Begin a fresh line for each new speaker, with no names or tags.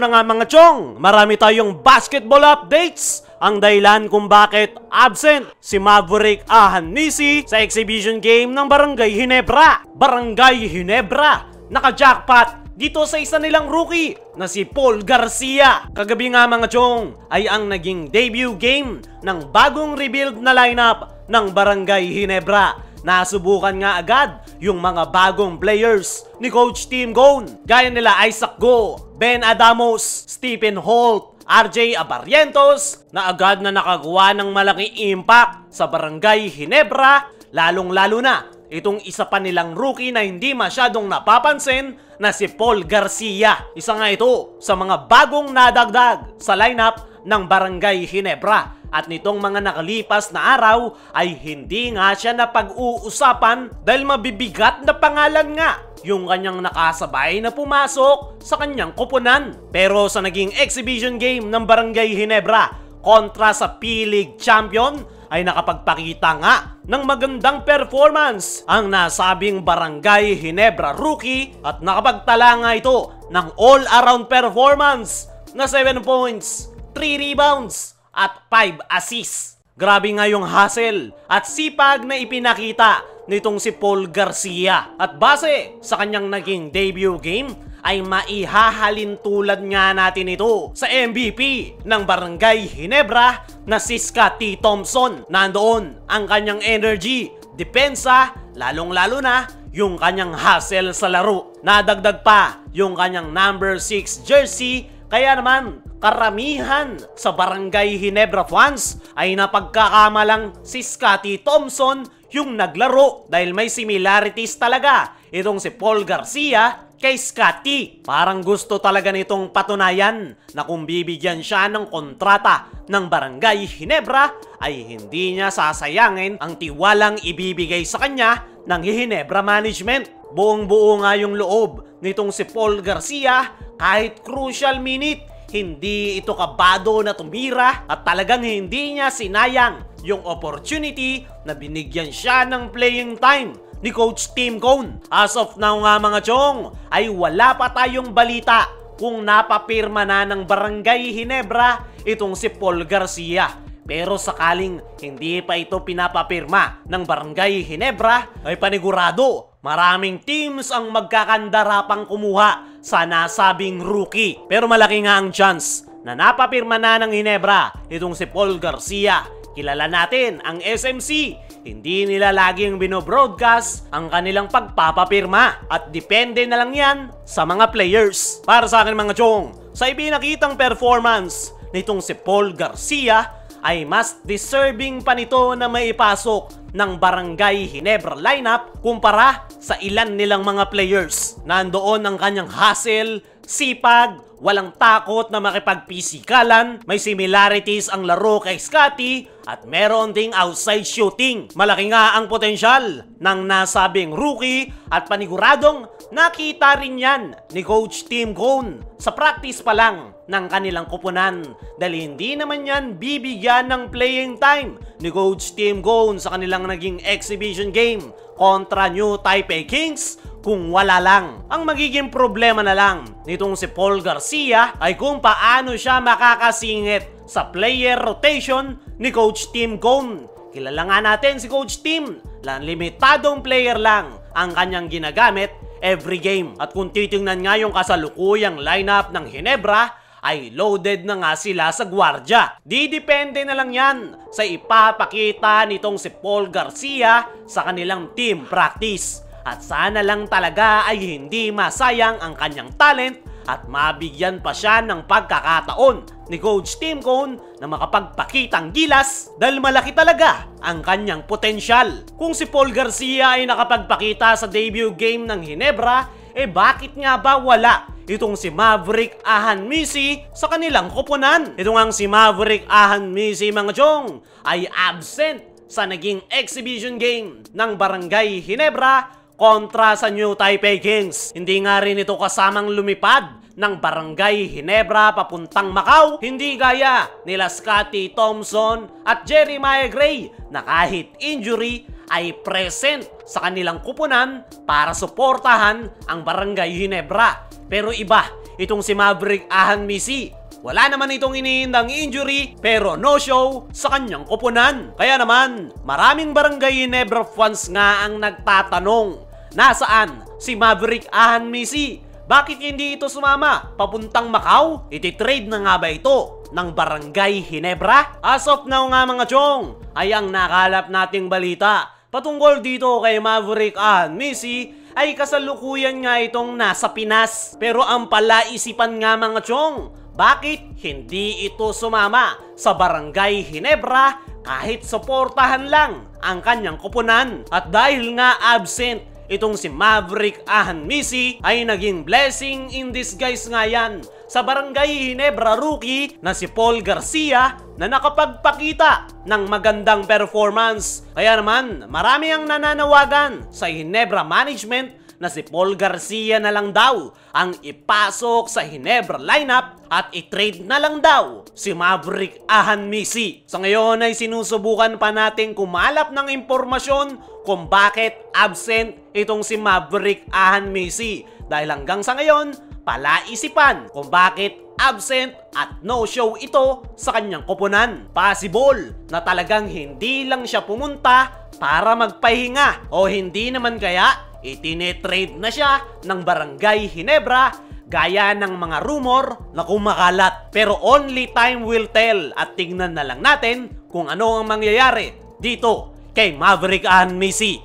na nga mga chong, marami tayong basketball updates. Ang dahilan kung bakit absent si Maverick Ahanmisi sa exhibition game ng Barangay Ginebra. Barangay Ginebra, naka-jackpot dito sa isa nilang rookie na si Paul Garcia. Kagabi nga mga chong ay ang naging debut game ng bagong rebuild na lineup ng Barangay Ginebra. Nasubukan nga agad yung mga bagong players ni Coach Tim Cone, gaya nila Isaac Go, Ben Adamos, Stephen Holt, RJ Abarrientos, na agad na nakagawa ng malaking impact sa Barangay Ginebra, lalong-lalo na itong isa pa nilang rookie na hindi masyadong napapansin na si Paul Garcia. Isa nga ito sa mga bagong nadagdag sa lineup ng Barangay Ginebra. At nitong mga nakalipas na araw ay hindi nga siya napag-uusapan dahil mabibigat na pangalan nga yung kanyang nakasabay na pumasok sa kanyang koponan. Pero sa naging exhibition game ng Barangay Ginebra kontra sa P-League champion ay nakapagpakita nga ng magandang performance ang nasabing Barangay Ginebra rookie at nakapagtala nga ito ng all-around performance na 7 points, 3 rebounds, at 5 assists. Grabe nga yung hustle at sipag na ipinakita nitong si Paul Garcia. At base sa kanyang naging debut game, ay maihahalin tulad nga natin ito sa MVP ng Barangay Ginebra na si Scottie Thompson. Nandoon ang kanyang energy, depensa, lalong-lalo na yung kanyang hustle sa laro. Nadagdag pa yung kanyang number 6 jersey, kaya naman karamihan sa Barangay Ginebra fans ay napagkakamalang si Scottie Thompson yung naglaro dahil may similarities talaga itong si Paul Garcia kay Scottie. Parang gusto talaga nitong patunayan na kung bibigyan siya ng kontrata ng Barangay Ginebra ay hindi niya sasayangin ang tiwalang ibibigay sa kanya ng Ginebra management. Buong-buo nga yung loob nitong si Paul Garcia kahit crucial minute. Hindi ito kabado na tumira at talagang hindi niya sinayang yung opportunity na binigyan siya ng playing time ni Coach Tim Cone. As of now nga mga chong, ay wala pa tayong balita kung napapirma na ng Barangay Ginebra itong si Paul Garcia. Pero sakaling hindi pa ito pinapapirma ng Barangay Ginebra, ay panigurado maraming teams ang magkakandarapang kumuha sa nasabing rookie. Pero malaki nga ang chance na napapirma na ng Ginebra itong si Paul Garcia. Kilala natin ang SMC. Hindi nila laging binobroadcast ang kanilang pagpapapirma at depende na lang yan sa mga players. Para sa akin mga chong, sa ipinakitang performance nitong si Paul Garcia, ay mas deserving pa nito na maipasok ng Barangay Ginebra lineup kumpara sa ilan nilang mga players. Nandoon ang kanyang hustle, sipag, walang takot na makipagpisikalan, may similarities ang laro kay Scottie at meron ding outside shooting. Malaki nga ang potensyal ng nasabing rookie at paniguradong nakita rin yan ni Coach Tim Cone sa practice pa lang ng kanilang koponan dahil hindi naman yan bibigyan ng playing time ni Coach Tim Cone sa kanilang naging exhibition game kontra New Taipei Kings kung wala lang. Ang magiging problema na lang nitong si Paul Garcia ay kung paano siya makakasingit sa player rotation ni Coach Tim Cone. Kilala nga natin si Coach Tim, limitadong player lang ang kanyang ginagamit every game. At kung titingnan nga yung kasalukuyang lineup ng Ginebra, ay loaded na nga sila sa gwardya. Didepende na lang yan sa ipapakita nitong si Paul Garcia sa kanilang team practice. At sana lang talaga ay hindi masayang ang kanyang talent at mabigyan pa siya ng pagkakataon ni Coach Tim Cone na makapagpakitang gilas dahil malaki talaga ang kanyang potensyal. Kung si Paul Garcia ay nakapagpakita sa debut game ng Ginebra, bakit nga ba wala itong si Maverick Ahanmisi sa kanilang koponan? Ito nga si Maverick Ahanmisi mga chong ay absent sa naging exhibition game ng Barangay Ginebra kontra sa New Taipei Kings. Hindi nga rin ito kasamang lumipad ng Barangay Ginebra papuntang Macau. Hindi gaya nila Scottie Thompson at Jeremiah Gray na kahit injury ay present sa kanilang kupunan para suportahan ang Barangay Ginebra. Pero iba itong si Maverick Ahan Misi. Wala naman itong iniindang injury pero no show sa kanyang koponan. Kaya naman, maraming Barangay Ginebra fans nga ang nagtatanong, nasaan si Maverick Ahan Misi? Bakit hindi ito sumama papuntang Macau? Iti-trade na nga ba ito ng Barangay Ginebra? As of now nga mga chong, ay ang nakalap nating balita patungkol dito kay Maverick Ahan Misi ay kasalukuyan nga itong nasa Pinas. Pero ang palaisipan nga mga chong, bakit hindi ito sumama sa Barangay Ginebra kahit suportahan lang ang kanyang koponan? At dahil nga absent itong si Maverick Ahan Misi ay naging blessing in disguise nga yan sa Barangay Ginebra rookie na si Paul Garcia na nakapagpakita ng magandang performance. Kaya naman, marami ang nananawagan sa Ginebra management na si Paul Garcia na lang daw ang ipasok sa Ginebra lineup at i-trade na lang daw si Maverick Ahan Misi. Sa ngayon ay sinusubukan pa natin kumalap ng impormasyon kung bakit absent itong si Maverick Ahan Misi. Dahil hanggang sa ngayon, palaisipan kung bakit absent at no-show ito sa kanyang koponan. Possible na talagang hindi lang siya pumunta para magpahinga o hindi naman kaya itine-trade na siya ng Barangay Ginebra gaya ng mga rumor na kumakalat. Pero only time will tell at tingnan na lang natin kung ano ang mangyayari dito kay Maverick Ahan Misi.